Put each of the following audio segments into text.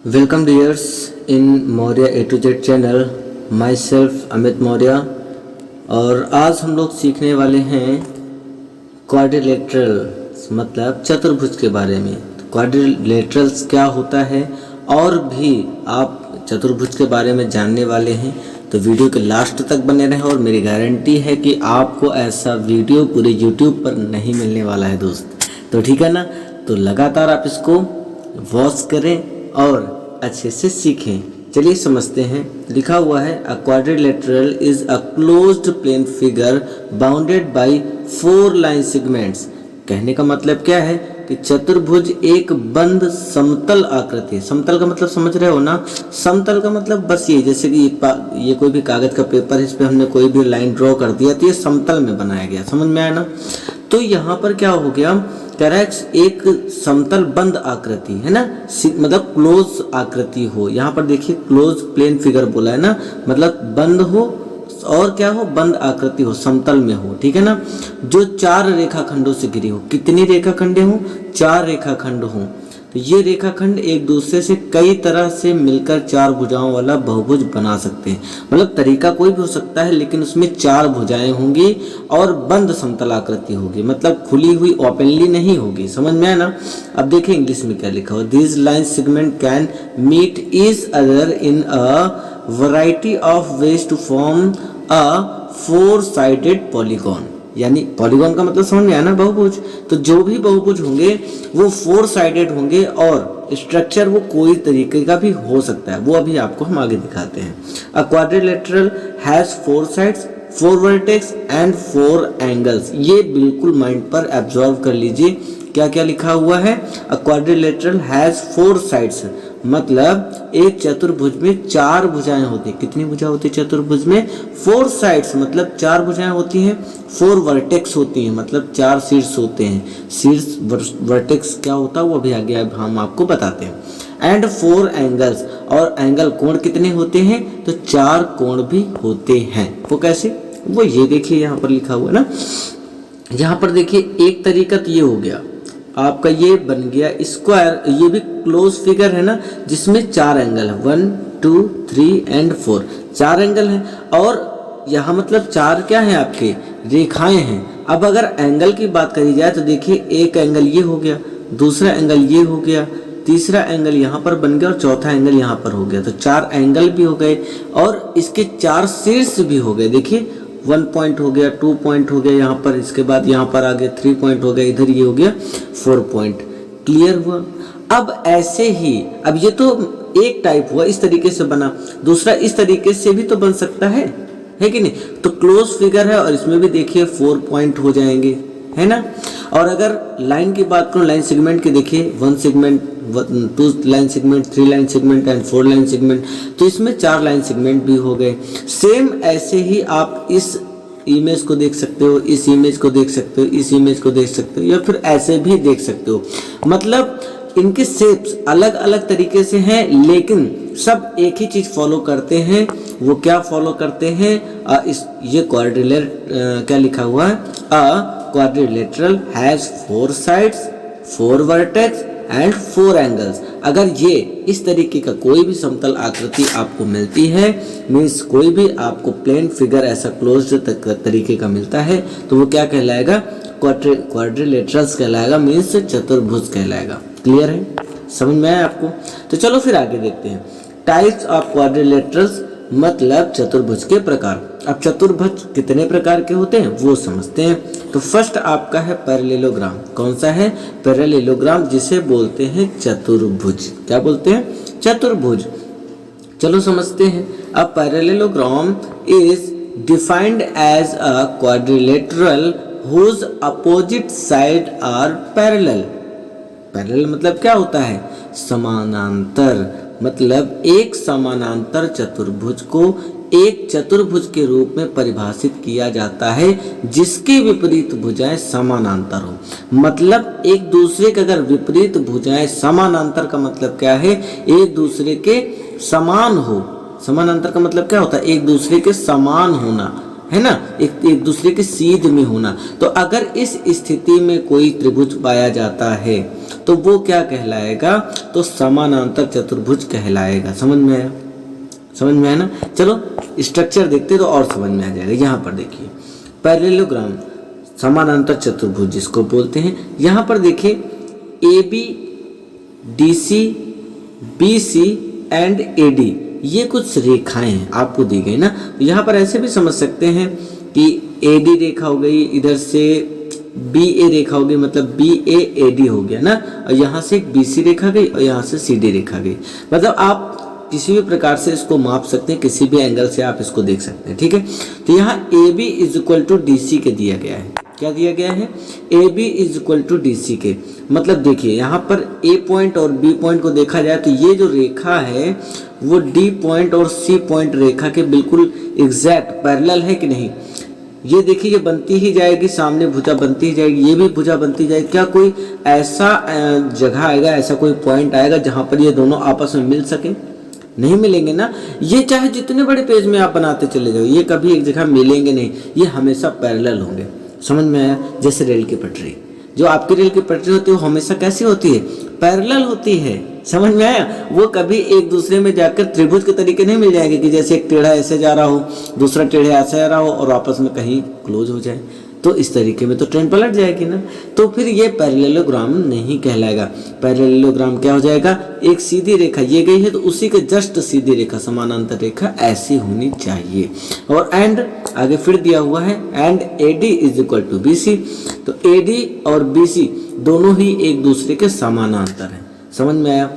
Welcome dears in Maurya A to Z channel, myself Amit Maurya. और आज हम लोग सीखने वाले हैं क्वाड्रिलेटरल मतलब चतुर्भुज के बारे में। क्वाड्रिलेटरल्स क्या होता है और भी आप चतुर्भुज के बारे में जानने वाले हैं, तो वीडियो के लास्ट तक बने रहें। और मेरी गारंटी है कि आपको ऐसा वीडियो पूरे यूट्यूब पर नहीं मिलने वाला है दोस्त। तो ठीक है ना, तो लगातार आप इसको वॉच करें और अच्छे से सीखें। चलिए समझते हैं। लिखा हुआ है a quadrilateral is a closed plane figure bounded by 4 line segments. कहने का मतलब क्या है कि चतुर्भुज एक बंद समतल आकृति है। समतल का मतलब समझ रहे हो ना? समतल का मतलब बस ये, जैसे कि ये कोई भी कागज का पेपर है, इस पे हमने कोई भी लाइन ड्रॉ कर दिया तो ये समतल में बनाया गया। समझ में आया ना? तो यहाँ पर क्या हो गया, कह रहा है एक समतल बंद आकृति है ना, मतलब क्लोज आकृति हो। यहाँ पर देखिए क्लोज प्लेन फिगर बोला है ना, मतलब बंद हो और क्या हो, बंद आकृति हो, समतल में हो। ठीक है ना, जो 4 रेखाखंडों से घिरी हो। कितनी रेखाखंडें हो? 4 रेखाखंड हो। तो ये रेखाखंड एक दूसरे से कई तरह से मिलकर 4 भुजाओं वाला बहुभुज बना सकते हैं। मतलब तरीका कोई भी हो सकता है, लेकिन उसमें 4 भुजाएं होंगी और बंद समतल आकृति होगी, मतलब खुली हुई ओपनली नहीं होगी। समझ में आया ना? अब देखिए इंग्लिश में क्या लिखा हो। This line segment can meet each other in a variety of ways to form a 4 sided polygon. यानी पॉलीगॉन का मतलब समझ में आया ना, बहुभुज। तो जो भी बहुभुज होंगे वो 4 साइडेड होंगे और स्ट्रक्चर वो कोई तरीके का भी हो सकता है, वो अभी आपको हम आगे दिखाते हैं। अ quadrilateral has 4 sides, 4 vertex and 4 angles. ये बिल्कुल माइंड पर एब्जॉर्व कर लीजिए क्या क्या लिखा हुआ है। अ क्वाड्रिलेटरल हैज 4 साइड्स मतलब एक चतुर्भुज में 4 भुजाएं होती। कितनी भुजा होती है चतुर्भुज में? 4 साइड्स मतलब 4 भुजाएं होती हैं। 4 वर्टेक्स होती हैं मतलब 4 शीर्ष होते हैं। शीर्ष वर्टेक्स क्या होता है वो भी आगे हम आपको बताते हैं। एंड 4 एंगल्स, और एंगल कोण कितने होते हैं? तो 4 कोण भी होते हैं। वो कैसे? वो ये देखिए यहाँ पर लिखा हुआ है ना। यहाँ पर देखिए एक तरीका तो ये हो गया आपका, ये बन गया स्क्वायर। ये भी क्लोज फिगर है ना, जिसमें 4 एंगल है, 1 2 3 एंड 4 4 एंगल है। और यहाँ मतलब 4 क्या है आपके? रेखाएं हैं। अब अगर एंगल की बात करी जाए तो देखिए एक एंगल ये हो गया, दूसरा एंगल ये हो गया, तीसरा एंगल यहाँ पर बन गया और चौथा एंगल यहाँ पर हो गया। तो 4 एंगल भी हो गए और इसके 4 शीर्ष भी हो गए। देखिए 1 पॉइंट हो गया, 2 पॉइंट हो गया यहाँ पर, इसके बाद यहाँ पर आगे 3 पॉइंट हो गया, इधर ये हो गया 4 पॉइंट। क्लियर हुआ? अब ऐसे ही, अब ये तो एक टाइप हुआ, इस तरीके से बना। दूसरा इस तरीके से भी तो बन सकता है कि नहीं? तो क्लोज फिगर है और इसमें भी देखिए 4 पॉइंट हो जाएंगे, है ना। और अगर लाइन की बात करूं, लाइन सेगमेंट की देखिए 1 segment, 2 line segment, 3 line segment and 4 line segment. तो इसमें 4 लाइन सेगमेंट भी हो गए। सेम ऐसे ही आप इस इमेज को देख सकते हो, इस इमेज को देख सकते हो, इस इमेज को देख सकते हो, या फिर ऐसे भी देख सकते हो। मतलब इनके शेप्स अलग अलग तरीके से हैं, लेकिन सब एक ही चीज फॉलो करते हैं। वो क्या फॉलो करते हैं? ये क्वाड्रिलेटरल क्या लिखा हुआ है? A quadrilateral has 4 sides, 4 vertex and 4 angles. अगर ये इस तरीके का कोई भी समतल आकृति आपको मिलती है, मीन्स कोई भी आपको प्लेन फिगर ऐसा क्लोज्ड तरीके का मिलता है, तो वो क्या कहलाएगा? क्वाड्रिलेटरल्स कहलाएगा, मीन्स चतुर्भुज कहलाएगा। क्लियर है? समझ में आया आपको? तो चलो फिर आगे देखते हैं। टाइप्स ऑफ क्वाड्रिलेटरल्स मतलब चतुर्भुज के प्रकार। अब चतुर्भुज कितने प्रकार के होते हैं वो समझते हैं। तो फर्स्ट आपका है पैरेललोग्राम। कौन सा है? पैरेललोग्राम, जिसे बोलते हैं चतुर्भुज। क्या बोलते हैं? चतुर्भुज। चलो समझते हैं। A parallelogram is defined as a quadrilateral whose opposite side are parallel। Parallel मतलब क्या होता है? समानांतर। मतलब एक समानांतर चतुर्भुज को एक चतुर्भुज के रूप में परिभाषित किया जाता है जिसकी विपरीत भुजाएं समानांतर हो। मतलब एक दूसरे के अगर विपरीत भुजाएं, समानांतर का मतलब क्या है? एक दूसरे के समान हो। समानांतर का मतलब क्या होता है? एक दूसरे के समान होना, है ना, एक दूसरे के सीध में होना। तो अगर इस स्थिति में कोई त्रिभुज पाया जाता है तो वो क्या कहलाएगा, तो समानांतर चतुर्भुज कहलाएगा। समझ में आया? समझ में आया ना? चलो स्ट्रक्चर देखते तो और समझ में आ जाएगा। यहाँ पर देखिए पैरेललोग्राम, समानांतर चतुर्भुज जिसको बोलते हैं। यहाँ पर देखिए AB, DC, BC and AD, ये कुछ रेखाएं हैं आपको दी गई ना। यहाँ पर ऐसे भी समझ सकते हैं कि AD रेखा हो गई, इधर से BA रेखा हो गई, मतलब BAAD हो गया ना, और यहाँ से एक BC रेखा गई और यहाँ से CD रेखा गई। मतलब आप किसी भी प्रकार से इसको माप सकते हैं, किसी भी एंगल से आप इसको देख सकते हैं, ठीक है। तो यहाँ AB is equal to DC के दिया गया है। क्या दिया गया है? AB is equal to DC के। मतलब देखिए यहाँ पर A पॉइंट और B पॉइंट को देखा जाए तो ये जो रेखा है वो D पॉइंट और C पॉइंट रेखा के बिल्कुल एग्जैक्ट पैरेलल है कि नहीं। ये देखिए ये बनती ही जाएगी, सामने भुजा बनती ही जाएगी, ये भी भुजा बनती जाएगी। क्या कोई ऐसा जगह आएगा, ऐसा कोई पॉइंट आएगा जहाँ पर ये दोनों आपस में मिल सके? नहीं मिलेंगे ना। ये चाहे जितने बड़े पेज में आप बनाते चले जाओ, ये कभी एक जगह मिलेंगे नहीं, ये हमेशा पैरेलल होंगे। समझ में आया? जैसे रेल की पटरी, जो आपकी रेल की पटरी होती है वो हमेशा कैसी होती है? पैरेलल होती है। समझ में आया? वो कभी एक दूसरे में जाकर त्रिभुज के तरीके नहीं मिल जाएंगे कि जैसे एक टेढ़ा ऐसे जा रहा हो, दूसरा टेढ़ा ऐसे जा रहा हो और आपस में कहीं क्लोज हो जाए, तो इस तरीके में तो ट्रेन पलट जाएगी ना। तो फिर ये पैरेललोग्राम नहीं कहलाएगा। पैरेललोग्राम क्या हो जाएगा? एक सीधी रेखा ये गई है तो उसी के जस्ट सीधी रेखा, समानांतर रेखा ऐसी होनी चाहिए। और एंड आगे फिर दिया हुआ है and AD is equal to BC। तो AD और BC दोनों ही एक दूसरे के समानांतर हैं। समझ में आया?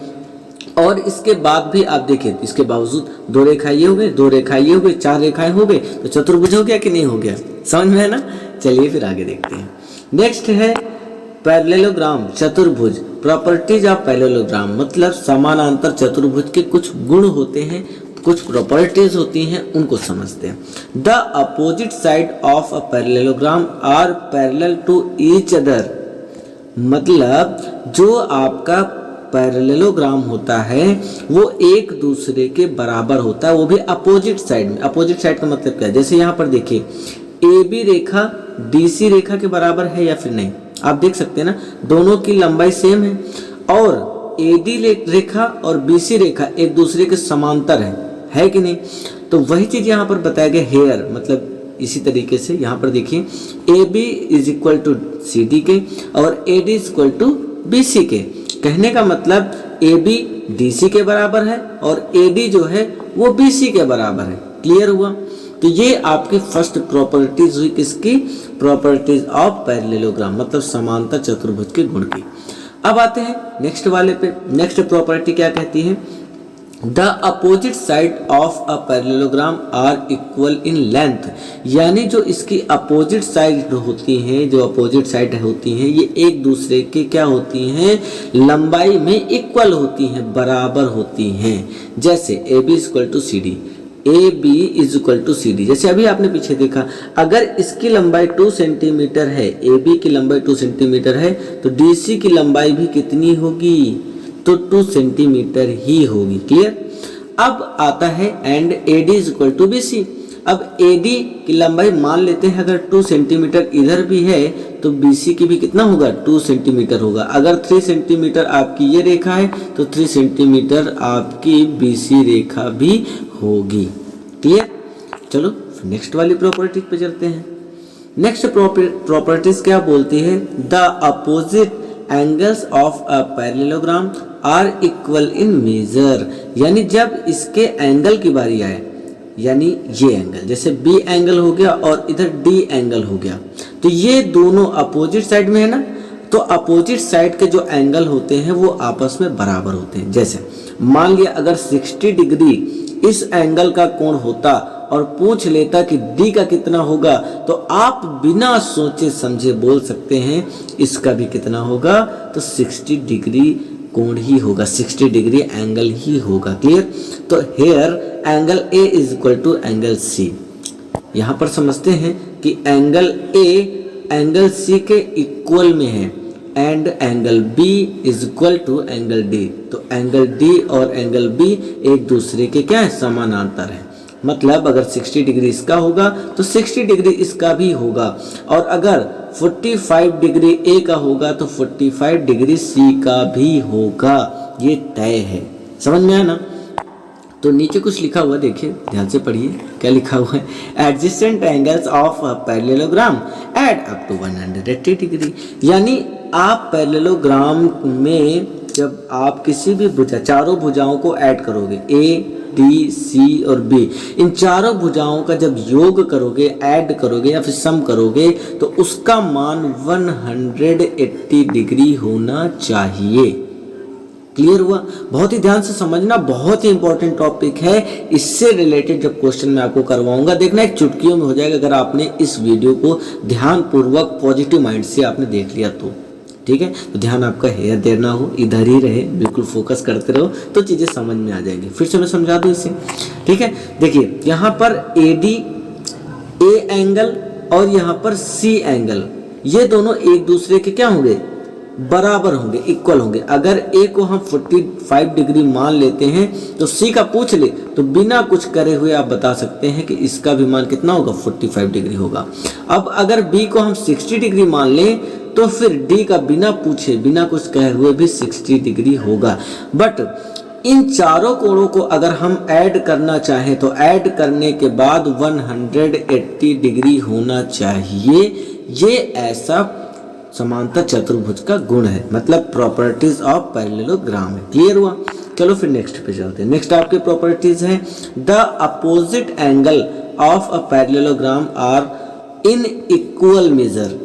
और इसके बाद भी आप देखिए, इसके बावजूद दो रेखाएं ये हो गए, दो रेखाएं ये हो गई, चार रेखाएं हो गई, तो चतुर्भुज हो गया कि नहीं हो गया? समझ में है ना? चलिए फिर आगे देखते हैं। नेक्स्ट है पैरेललोग्राम, चतुर्भुज। प्रॉपर्टीज ऑफ पैरेललोग्राम, मतलब समानांतर चतुर्भुज के कुछ गुण होते हैं, कुछ प्रॉपर्टीज होती हैं, उनको समझते हैं। The opposite side of a parallelogram are parallel to each other, मतलब जो आपका पैरेललोग्राम होता है वो एक दूसरे के बराबर होता है, वो भी अपोजिट साइड में। अपोजिट साइड का मतलब क्या है? जैसे यहाँ पर देखिए AB रेखा DC रेखा के बराबर है या फिर नहीं, आप देख सकते हैं ना, दोनों की लंबाई सेम है। और AD रेखा और BC रेखा एक दूसरे के समांतर है कि नहीं? तो वही चीज यहाँ पर बताया गया हेयर, मतलब इसी तरीके से यहाँ पर देखिए AB is equal to CD के और AD is equal to BC के। कहने का मतलब AB DC के बराबर है और AD जो है वो BC के बराबर है। क्लियर हुआ? तो ये आपकी फर्स्ट प्रॉपर्टीज हुई, किसकी? प्रॉपर्टीज ऑफ पैरेललोग्राम, मतलब समांतर चतुर्भुज के गुण की। अब आते हैं नेक्स्ट वाले पे। नेक्स्ट प्रॉपर्टी क्या कहती है? The opposite side of a parallelogram are equal in length, यानी जो इसकी अपोजिट साइड होती हैं, जो अपोजिट साइड होती हैं, ये एक दूसरे के क्या होती हैं? लंबाई में इक्वल होती हैं, बराबर होती हैं। जैसे AB equal to CD, AB is equal to CD। जैसे अभी आपने पीछे देखा, अगर इसकी लंबाई 2 सेंटीमीटर है, AB की लंबाई 2 सेंटीमीटर है, तो DC की लंबाई भी कितनी होगी? तो 2 सेंटीमीटर ही होगी। क्लियर? अब आता है and AD is equal to BC। अब AD की लंबाई मान लेते हैं अगर 2 सेंटीमीटर इधर भी है तो BC की भी कितना होगा? 2 सेंटीमीटर होगा। अगर 3 सेंटीमीटर आपकी ये रेखा है तो 3 सेंटीमीटर आपकी BC रेखा भी होगी। क्लियर? चलो नेक्स्ट वाली प्रॉपर्टी पे चलते हैं। नेक्स्ट प्रॉपर्टीज क्या बोलती है? The opposite angles of a parallelogram are equal in measure, यानी जब इसके एंगल की बारी आए, यानी ये एंगल जैसे B एंगल हो गया और इधर D एंगल हो गया, तो ये दोनों अपोजिट साइड में है ना, तो अपोजिट साइड के जो एंगल होते हैं वो आपस में बराबर होते हैं। जैसे मान लिया अगर 60 डिग्री इस एंगल का कोण होता और पूछ लेता कि D का कितना होगा, तो आप बिना सोचे समझे बोल सकते हैं इसका भी कितना होगा? तो 60 डिग्री कोण ही होगा, 60 डिग्री एंगल ही होगा। क्लियर? तो here angle A is equal to angle C। यहाँ पर समझते हैं कि एंगल A एंगल C के इक्वल में है and angle B is equal to angle D। तो एंगल D और एंगल B एक दूसरे के क्या है? समानांतर है। मतलब अगर 60 डिग्री इसका होगा तो 60 डिग्री इसका भी होगा, और अगर 45 डिग्री ए का होगा तो 45 डिग्री सी का भी होगा। ये तय है, समझ में आया ना। तो नीचे कुछ लिखा हुआ देखिए, ध्यान से पढ़िए क्या लिखा हुआ है। Adjacent angles of a parallelogram add up to 180 degree. यानी आप पैरेललोग्राम में जब आप किसी भी भुजा, चारों भुजाओं को ऐड करोगे, ए डी सी और बी, इन चारों भुजाओं का जब योग करोगे, ऐड करोगे या फिर सम करोगे, तो उसका मान 180 डिग्री होना चाहिए। क्लियर हुआ? बहुत ही ध्यान से समझना, बहुत ही इंपॉर्टेंट टॉपिक है। इससे रिलेटेड जब क्वेश्चन मैं आपको करवाऊंगा, देखना एक चुटकियों में हो जाएगा अगर आपने इस वीडियो को ध्यान पूर्वक पॉजिटिव माइंड से आपने देख लिया तो। ठीक है, तो ध्यान आपका हेयर देर ना हो, इधर ही रहे, बिल्कुल फोकस करते रहो तो चीजें समझ में आ जाएंगी। फिर से मैं समझा दूं इसे। ठीक है, देखिए यहाँ पर AD ए एंगल और यहाँ पर सी एंगल, ये दोनों एक दूसरे के क्या होंगे, बराबर होंगे, इक्वल होंगे। अगर ए को हम 45 डिग्री मान लेते हैं तो सी का पूछ ले तो बिना कुछ करे हुए आप बता सकते हैं कि इसका भी मान कितना होगा, 45 डिग्री होगा। अब अगर बी को हम 60 डिग्री मान लें तो फिर डी का बिना पूछे, बिना कुछ कहे हुए भी 60 डिग्री होगा। बट इन चारों कोणों को अगर हम ऐड करना चाहें तो ऐड करने के बाद 180 डिग्री होना चाहिए। ये ऐसा समांतर चतुर्भुज का गुण है, मतलब प्रॉपर्टीज ऑफ पैरेललोग्राम है। क्लियर हुआ? चलो फिर नेक्स्ट पे चलते हैं। नेक्स्ट आपके प्रॉपर्टीज है, the opposite angle of a parallelogram are in equal measure.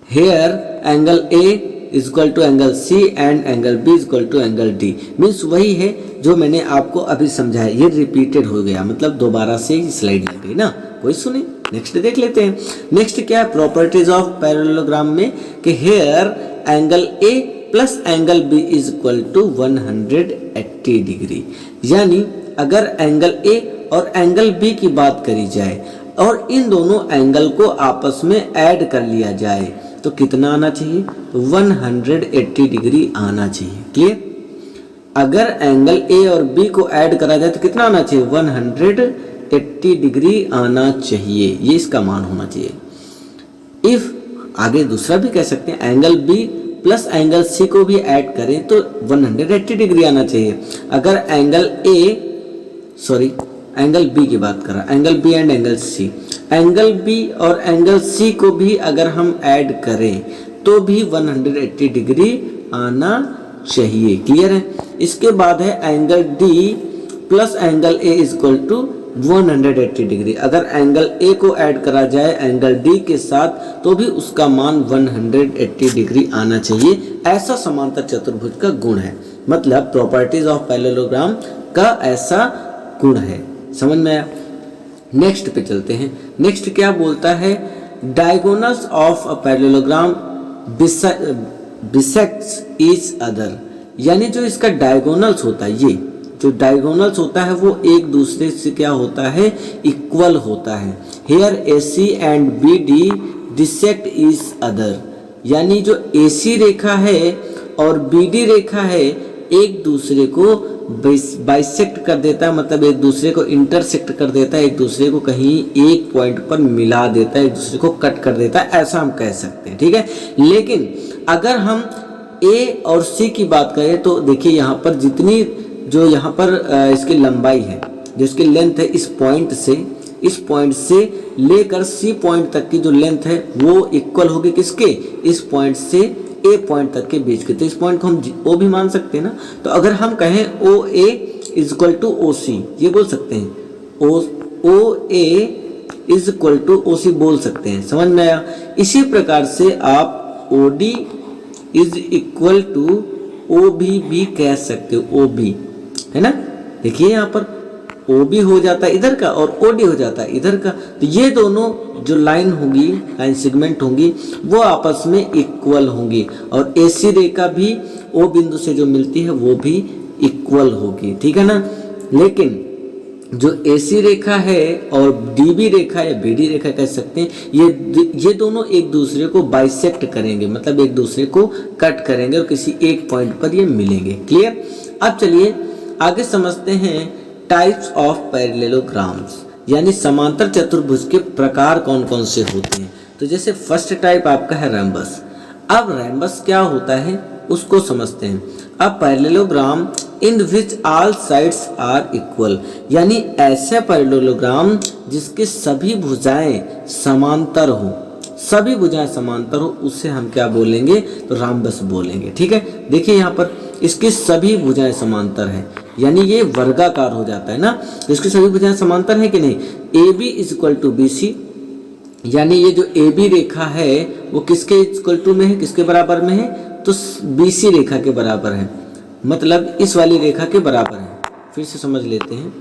Here angle A is equal to angle C and angle B is equal to angle D। Means वही है जो मैंने आपको अभी समझाया, ये रिपीटेड हो गया, मतलब दोबारा से स्लाइड लग गई ना, कोई सुने। नेक्स्ट देख लेते हैं। नेक्स्ट क्या है प्रॉपर्टीज ऑफ पैरेललोग्राम में कि here angle A plus angle B is equal to 180 degree. यानी अगर एंगल A और एंगल B की बात करी जाए और इन दोनों एंगल को आपस में ऐड कर लिया जाए तो कितना आना चाहिए, 180 डिग्री आना चाहिए। क्लियर? अगर एंगल ए और बी को ऐड करा जाए तो कितना आना चाहिए, 180 डिग्री आना चाहिए। ये इसका मान होना चाहिए। इफ आगे दूसरा भी कह सकते हैं, angle B plus angle C को भी ऐड करें तो 180 डिग्री आना चाहिए। अगर एंगल बी की बात करा, angle B and angle C, angle B और एंगल सी को भी अगर हम ऐड करें तो भी 180 डिग्री आना चाहिए। क्लियर है? इसके बाद है angle D plus angle A is equal to 180 degree. अगर एंगल ए को ऐड करा जाए एंगल डी के साथ तो भी उसका मान 180 डिग्री आना चाहिए। ऐसा समांतर चतुर्भुज का गुण है, मतलब प्रॉपर्टीज ऑफ पैरेललोग्राम का ऐसा गुण है। समझ में आया? नेक्स्ट पे चलते हैं। नेक्स्ट क्या बोलता है, diagonals of a parallelogram bisects each other. यानी जो इसका डायगोनल्स होता है, ये जो डायगोनल्स होता है वो एक दूसरे से क्या होता है, इक्वल होता है। Here AC and BD dissect each other. यानी जो AC रेखा है और BD रेखा है एक दूसरे को बाइसेक्ट कर देता है, मतलब एक दूसरे को इंटरसेक्ट कर देता है, एक दूसरे को कहीं एक पॉइंट पर मिला देता है, एक दूसरे को कट कर देता है, ऐसा हम कह सकते हैं। ठीक है, लेकिन अगर हम A और C की बात करें तो देखिए यहाँ पर जितनी जो यहाँ पर इसकी लंबाई है, जो इसकी लेंथ है, इस पॉइंट से लेकर C पॉइंट तक की जो लेंथ है वो इक्वल होगी किसके, इस पॉइंट से A पॉइंट तक के बीच के। तो इस पॉइंट को हम O भी मान सकते हैं ना। तो अगर हम कहें OA is equal to OC, ये बोल सकते हैं, OA is equal to OC बोल सकते हैं। समझ में आया? इसी प्रकार से आप OD is equal to OB भी कह सकते हो, OB है ना। देखिए यहाँ पर OB हो जाता है इधर का और OD हो जाता है इधर का। तो ये दोनों जो लाइन होंगी, लाइन सेगमेंट होंगी, वो आपस में इक्वल होंगी और AC रेखा भी O बिंदु से जो मिलती है वो भी इक्वल होगी। ठीक है ना। लेकिन जो AC रेखा है और DB रेखा या BD रेखा कह सकते हैं, ये दोनों एक दूसरे को बाइसेक्ट करेंगे, मतलब एक दूसरे को कट करेंगे और किसी एक पॉइंट पर ये मिलेंगे। क्लियर? अब चलिए आगे समझते हैं टाइप्स ऑफ पैरेललोग्राम्स, यानी समांतर चतुर्भुज के प्रकार कौन कौन से होते हैं। तो जैसे फर्स्ट टाइप आपका है रैम्बस। अब रैम्बस क्या होता है उसको समझते हैं। अब parallelogram in which all sides are equal, यानी ऐसे पैरेललोग्राम जिसके सभी भुजाएं समांतर हो, सभी भुजाएं समांतर हो, उससे हम क्या बोलेंगे, तो रैम्बस बोलेंगे। ठीक है, देखिए यहाँ पर इसकी सभी भुजाएं समांतर है, यानी ये वर्गाकार हो जाता है ना, तो इसकी सभी भुजाएं समांतर है कि नहीं। A B is equal to B C, यानी ये जो ए बी रेखा है वो किसके इक्वल टू में है, किसके बराबर में है, तो बी सी रेखा के बराबर है, मतलब इस वाली रेखा के बराबर है। फिर से समझ लेते हैं,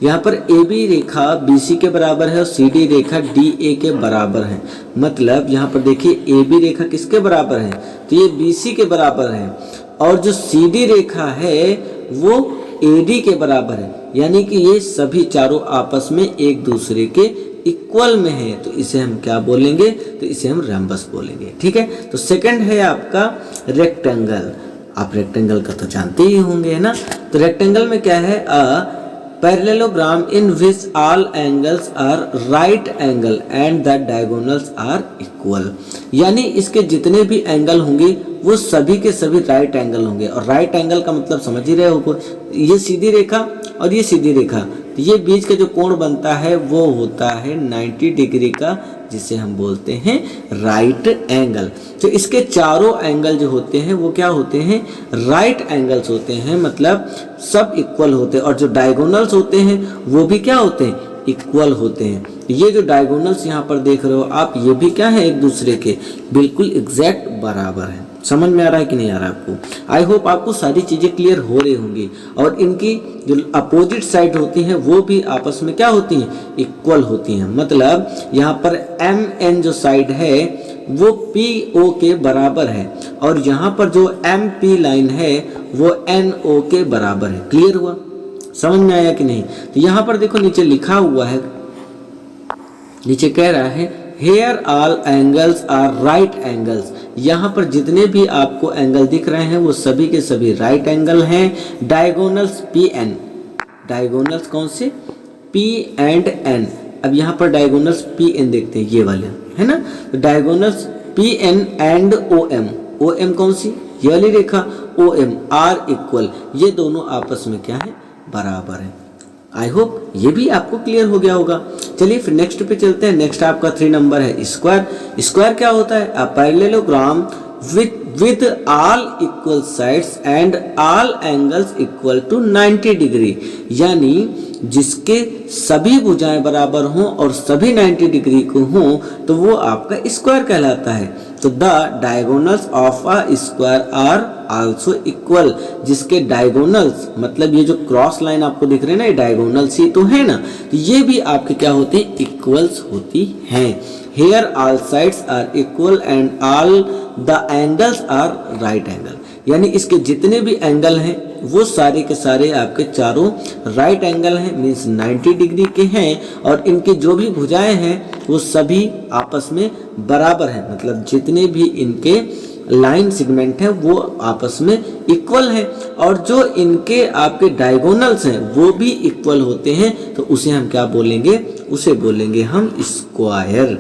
यहाँ पर A B Rekha B C के बराबर है और C D Rekha D A के बराबर है। मतलब यहाँ पर देखिए ए बी रेखा किसके बराबर है, तो ये बी सी के बराबर है, और जो सी डी रेखा है वो ए डी के बराबर है, यानी कि ये सभी चारों आपस में एक दूसरे के इक्वल में है, तो इसे हम क्या बोलेंगे, तो इसे हम रैम्बस बोलेंगे। ठीक है, तो सेकंड है आपका रेक्टेंगल। आप रेक्टेंगल का तो जानते ही होंगे, है ना। तो रेक्टेंगल में क्या है, a parallelogram in which all angles are right angle and the diagonals are equal, यानी इसके जितने भी एंगल होंगे वो सभी के सभी राइट एंगल होंगे। और राइट एंगल का मतलब समझ ही रहे हो, ये सीधी रेखा और ये सीधी रेखा, तो ये बीच का जो कोण बनता है वो होता है 90 डिग्री का, जिसे हम बोलते हैं राइट एंगल। तो इसके चारों एंगल जो होते हैं वो क्या होते हैं, राइट एंगल्स होते हैं, मतलब सब इक्वल होते हैं। और जो डायगोनल्स होते हैं वो भी क्या होते हैं, इक्वल होते हैं। ये जो डायगोनल्स यहाँ पर देख रहे हो आप, ये भी क्या है, एक दूसरे के बिल्कुल एग्जैक्ट बराबर है। समझ में आ रहा है कि नहीं आ रहा है आपको। आई होप आपको सारी चीज़ें क्लियर हो रही होंगी। और इनकी जो अपोजिट साइड होती हैं वो भी आपस में क्या होती हैं, इक्वल होती हैं। मतलब यहाँ पर एम एन जो साइड है वो पी ओ के बराबर है, और यहाँ पर जो एम पी लाइन है वो एन ओ के बराबर है। क्लियर हुआ, समझ में आया कि नहीं। तो यहाँ पर देखो नीचे लिखा हुआ है, नीचे कह रहा है here all angles are right angles, यहाँ पर जितने भी आपको एंगल दिख रहे हैं वो सभी के सभी राइट एंगल हैं। डायगोनल्स पी एन, डायगोनल्स कौन से, पी एंड एन। अब यहाँ पर डायगोनल्स पी एन देखते हैं, ये वाले है ना, तो diagonals P N and O M, O M कौन सी, ये वाली रेखा ओ एम आर इक्वल, ये दोनों आपस में क्या है, बराबर है। आई होप ये भी आपको क्लियर हो गया होगा। चलिए फिर नेक्स्ट पे चलते हैं। नेक्स्ट आपका 3 नंबर है स्क्वायर। स्क्वायर क्या होता है, a parallelogram with all equal sides and all angles equal to 90 degree, यानी जिसके सभी भुजाएं बराबर हों और सभी 90 डिग्री को हों तो वो आपका स्क्वायर कहलाता है। तो the diagonals of a square are also equal, जिसके डायगोनल्स मतलब ये जो क्रॉस लाइन आपको दिख रहे हैं ना, ये डायगोनल्स ही तो है ना, तो ये भी आपके क्या होते हैं, इक्वल्स होती हैं। Here all sides are equal and all the angles are right angle, यानी इसके जितने भी एंगल हैं वो सारे के सारे आपके चारों राइट एंगल हैं, मीन्स 90 डिग्री के हैं। और इनकी जो भी भुजाएं हैं वो सभी आपस में बराबर हैं, मतलब जितने भी इनके लाइन सेगमेंट हैं वो आपस में इक्वल हैं। और जो इनके आपके डायगोनल्स हैं वो भी इक्वल होते हैं, तो उसे हम क्या बोलेंगे, उसे बोलेंगे हम स्क्वायर।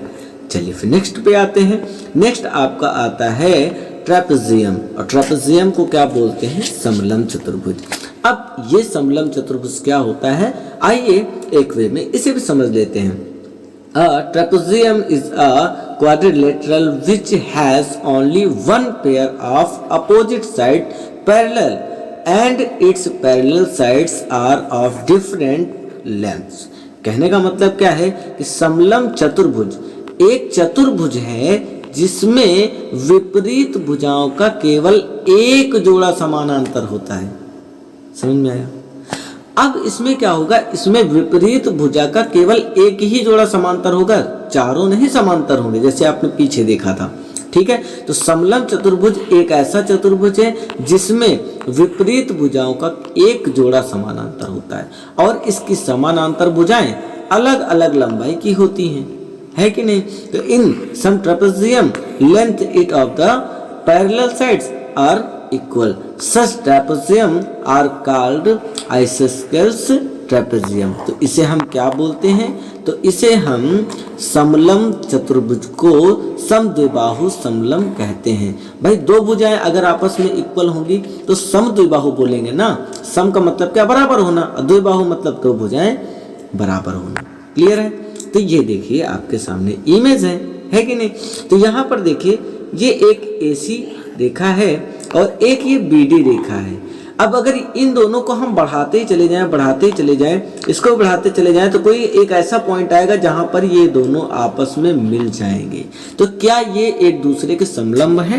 चलिए फिर नेक्स्ट पे आते हैं। नेक्स्ट आपका आता है ट्रेपेजियम, और ट्रेपेजियम को क्या बोलते हैं, समलंब चतुर्भुज। अब ये समलंब चतुर्भुज क्या होता है, आइए एक वे में इसे भी समझ लेते हैं। A trapezium is a quadrilateral which has only one pair of opposite side parallel and its parallel sides are of different lengths। कहने का मतलब क्या है कि समलंब चतुर्भुज एक चतुर्भुज है जिसमें विपरीत भुजाओं का केवल एक जोड़ा समानांतर होता है। समझ में आया। अब इसमें क्या होगा, इसमें विपरीत भुजा का केवल एक ही जोड़ा समांतर होगा, चारों नहीं समांतर होंगे, जैसे आपने पीछे देखा था। ठीक है, तो समलंब चतुर्भुज एक ऐसा चतुर्भुज है जिसमें विपरीत भुजाओं का एक जोड़ा समानांतर होता है, और इसकी समानांतर भुजाएं अलग अलग लंबाई की होती हैं, है कि नहीं। तो in some trapezium length it of the parallel sides are equal, such trapezium are called isosceles trapezium. तो इसे हम क्या बोलते हैं? तो इसे हम समलम चतुर्भुज को समद्विबाहु समलम कहते हैं। भाई दो भुजाएं अगर आपस में इक्वल होंगी तो समद्विबाहु बोलेंगे ना। सम का मतलब क्या? बराबर होना, और द्विबाहु मतलब दो भुजाएं बराबर होना। क्लियर है? तो ये देखिए आपके सामने इमेज है कि नहीं? तो यहाँ पर देखिए ये एक AC रेखा है और एक ये BD रेखा है। अब अगर इन दोनों को हम बढ़ाते ही चले जाएं, इसको बढ़ाते चले जाएं, तो कोई एक ऐसा पॉइंट आएगा जहां पर ये दोनों आपस में मिल जाएंगे। तो क्या ये एक दूसरे के समलंब है?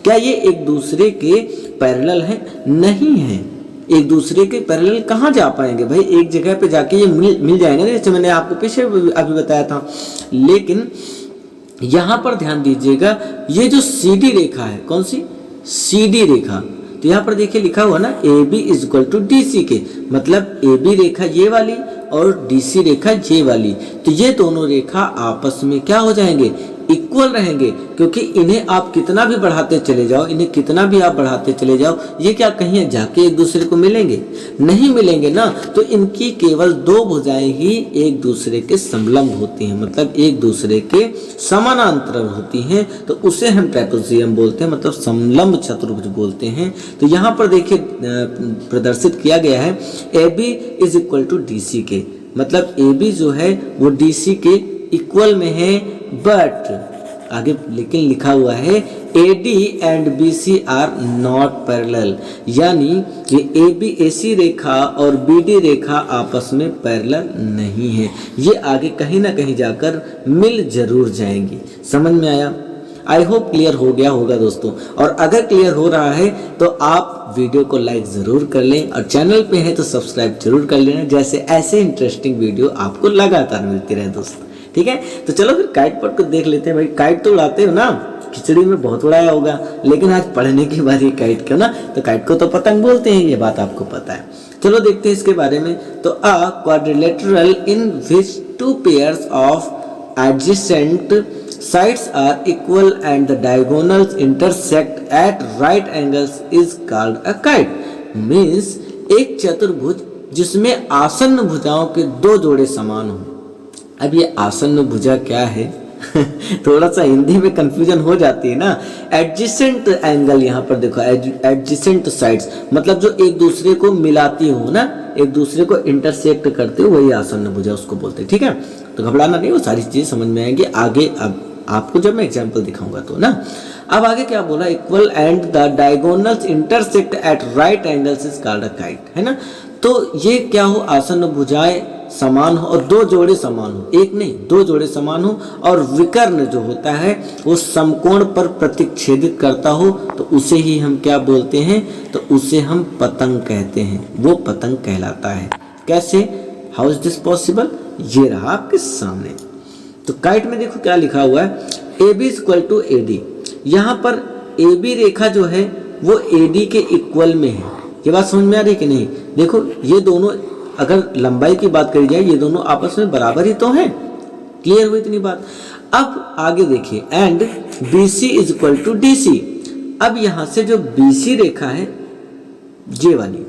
क्या ये एक दूसरे के पैरेलल है? नहीं है। एक दूसरे के पैरेलल कहाँ जा पाएंगे भाई? एक जगह पे जाके ये मिल जाएंगे ना, जैसे मैंने आपको पीछे अभी बताया था। लेकिन यहाँ पर ध्यान दीजिएगा, ये जो CD रेखा है, कौन सी? CD रेखा। तो यहाँ पर देखिए लिखा हुआ ना AB इक्वल टू DC के, मतलब AB रेखा ये वाली और DC रेखा ये वाली। तो ये दोनों रेखा आपस में क्या हो जाएंगे? इक्वल रहेंगे, क्योंकि इन्हें आप कितना भी बढ़ाते चले जाओ, ये क्या कहीं जाके एक दूसरे को मिलेंगे? नहीं मिलेंगे ना। तो इनकी केवल दो भुजाएं ही एक दूसरे के समलंब होती हैं, मतलब एक दूसरे के समानांतर होती हैं। तो उसे हम ट्रेपेजियम बोलते हैं, मतलब समलंब चतुर्भुज बोलते हैं। तो यहाँ पर देखिए प्रदर्शित किया गया है AB is equal to DC के, मतलब AB जो है वो DC के इक्वल में है, बट आगे लेकिन लिखा हुआ है AD and BC are not parallel, यानी ये AB AC रेखा और BD रेखा आपस में पैरेलल नहीं है। ये आगे कहीं ना कहीं जाकर मिल जरूर जाएंगी। समझ में आया? आई होप क्लियर हो गया होगा दोस्तों। और अगर क्लियर हो रहा है तो आप वीडियो को लाइक ज़रूर कर लें और चैनल पे है तो सब्सक्राइब जरूर कर लेना, जैसे ऐसे इंटरेस्टिंग वीडियो आपको लगातार मिलती रहे दोस्तों। ठीक है, तो चलो फिर काइट पॉट को देख लेते हैं। भाई काइट तो उड़ाते हो ना, खिचड़ी में बहुत उड़ाया होगा, लेकिन आज पढ़ने की बारी काइट क्यों ना, तो काइट को तो पतंग बोलते हैं, ये बात आपको पता है। चलो देखते हैं इसके बारे में। तो अ quadrilateral in which two pairs of adjacent sides are equal and the diagonals intersect at right angles is called a kite। means एक चतुर्भुज जिसमें आसन्न भुजाओं के दो जोड़े समान हो। अब ये आसन्न भुजा क्या है? थोड़ा सा हिंदी में कंफ्यूजन हो जाती है ना। एडजेसेंट एंगल, यहाँ पर देखो एडजेसेंट साइड्स, मतलब जो एक दूसरे को मिलाती हो ना, एक दूसरे को इंटरसेक्ट करते हो, वही आसन्न भुजा उसको बोलते हैं। ठीक है, तो घबराना नहीं, वो सारी चीजें समझ में आएंगी आगे, अब आपको जब मैं एग्जांपल दिखाऊंगा तो ना। अब आगे क्या बोला? Equal and the diagonals intersect at right angles is called a kite, है ना। तो ये क्या हो? आसन्न भुजाएं समान हो और दो जोड़े समान हो, एक नहीं दो जोड़े समान हो, और विकर्ण जो होता है वो समकोण पर प्रतिच्छेदित करता हो, तो उसे ही हम क्या बोलते हैं? तो उसे हम पतंग कहते हैं, वो पतंग कहलाता है। कैसे? How is this possible? ये रहा आपके सामने। तो काइट में देखो क्या लिखा हुआ है, AB इक्वल टू AD। यहाँ पर AB रेखा जो है वो AD के इक्वल में है। ये बात समझ में आ रही है कि नहीं? देखो ये दोनों, अगर लंबाई की बात करी जाए, ये दोनों आपस में बराबर ही तो हैं। क्लियर हुई इतनी बात? अब आगे देखिए, and BC is equal to DC। अब यहाँ से जो BC रेखा है ये वाली,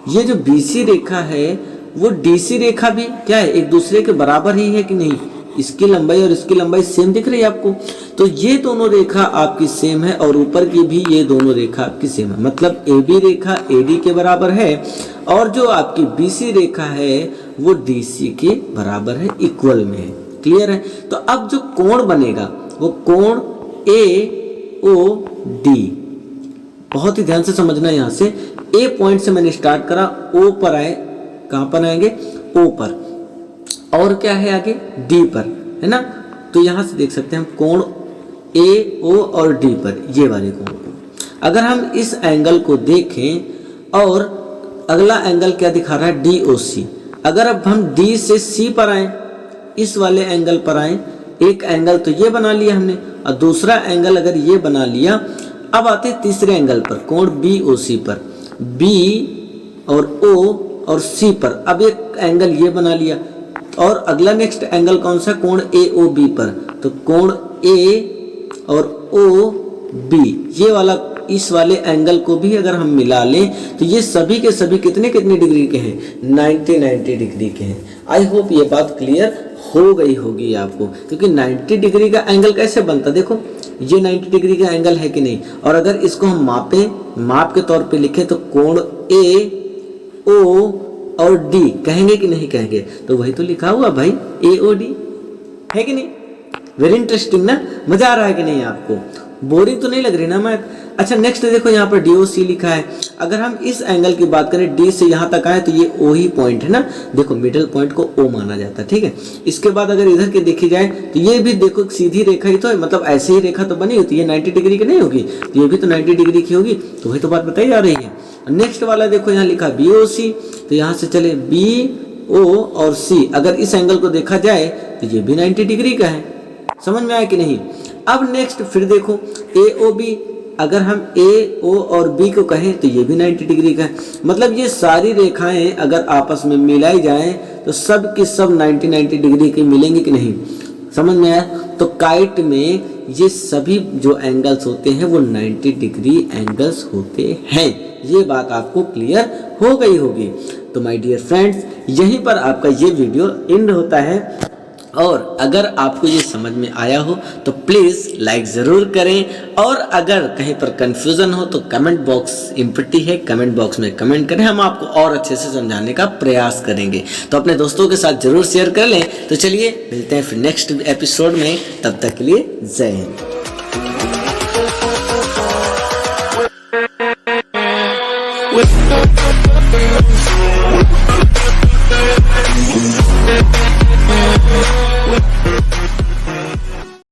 ये जो BC रेखा है वो DC रेखा भी क्या है? एक दूसरे के बराबर ही है कि नहीं? इसकी लंबाई और इसकी लंबाई सेम दिख रही है आपको। तो ये दोनों रेखा आपकी सेम है और ऊपर की भी ये दोनों रेखा आपकी सेम है, मतलब AB रेखा AD के बराबर है और जो आपकी BC रेखा है वो DC के बराबर है, इक्वल में है। क्लियर है? तो अब जो कोण बनेगा वो कोण AOD, बहुत ही ध्यान से समझना। यहाँ से A पॉइंट से मैंने स्टार्ट करा, O पर आए, कहाँ पर आएंगे? O पर, और क्या है आगे? D पर, है ना। तो यहां से देख सकते हैं हम कोण AO और D पर, ये वाले कोण को अगर हम इस एंगल को देखें और अगला एंगल क्या दिखा रहा है? DOC। अगर अब हम D से C पर आए, इस वाले एंगल पर आए, एक एंगल तो ये बना लिया हमने और दूसरा एंगल अगर ये बना लिया, अब आते तीसरे एंगल पर, कोण BOC पर, B और O और C पर, अब एक एंगल ये बना लिया और अगला नेक्स्ट एंगल कौन सा? कोण AOB पर। तो कोण A और OB, ये वाला इस वाले एंगल को भी अगर हम मिला लें तो ये सभी के सभी कितने कितने डिग्री के हैं, 90 डिग्री के हैं। आई होप ये बात क्लियर हो गई होगी आपको, क्योंकि 90 डिग्री का एंगल कैसे बनता, देखो ये 90 डिग्री का एंगल है कि नहीं। और अगर इसको हम माप के तौर पे लिखें तो कोण ए ओ और डी कहेंगे कि नहीं कहेंगे, तो वही तो लिखा हुआ भाई AOD, है कि नहीं। वेरी इंटरेस्टिंग ना, मजा आ रहा है कि नहीं आपको, बोरिंग तो नहीं लग रही ना मैं। अच्छा नेक्स्ट देखो यहाँ पर DOC लिखा है। अगर हम इस एंगल की बात करें D से यहाँ तक आए तो ये O ही पॉइंट है ना, देखो मिडिल पॉइंट को O माना जाता है, ठीक है। इसके बाद अगर इधर के देखी जाए तो ये भी देखो सीधी रेखा ही तो है, मतलब ऐसे ही रेखा तो बनी होती है, 90 डिग्री की नहीं होगी, तो ये भी तो 90 डिग्री की होगी, तो वही तो बात बताई जा रही है। नेक्स्ट वाला देखो यहाँ लिखा BOC, तो यहाँ से चले BO और C, अगर इस एंगल को देखा जाए तो ये भी 90 डिग्री का है, समझ में आया कि नहीं। अब नेक्स्ट फिर देखो AOB, अगर हम AO और B को कहें तो ये भी 90 डिग्री का है, मतलब ये सारी रेखाएं अगर आपस में मिलाई जाएं तो सब की सब 90 डिग्री की मिलेंगी कि नहीं, समझ में आया। तो काइट में ये सभी जो एंगल्स होते हैं वो 90 डिग्री एंगल्स होते हैं, ये बात आपको क्लियर हो गई होगी। तो माय डियर फ्रेंड्स, यहीं पर आपका ये वीडियो एंड होता है। और अगर आपको ये समझ में आया हो तो प्लीज़ लाइक ज़रूर करें, और अगर कहीं पर कंफ्यूजन हो तो कमेंट बॉक्स एम्प्टी है, कमेंट बॉक्स में कमेंट करें, हम आपको और अच्छे से समझाने का प्रयास करेंगे। तो अपने दोस्तों के साथ ज़रूर शेयर कर लें। तो चलिए मिलते हैं फिर नेक्स्ट एपिसोड में, तब तक के लिए जय हिंद।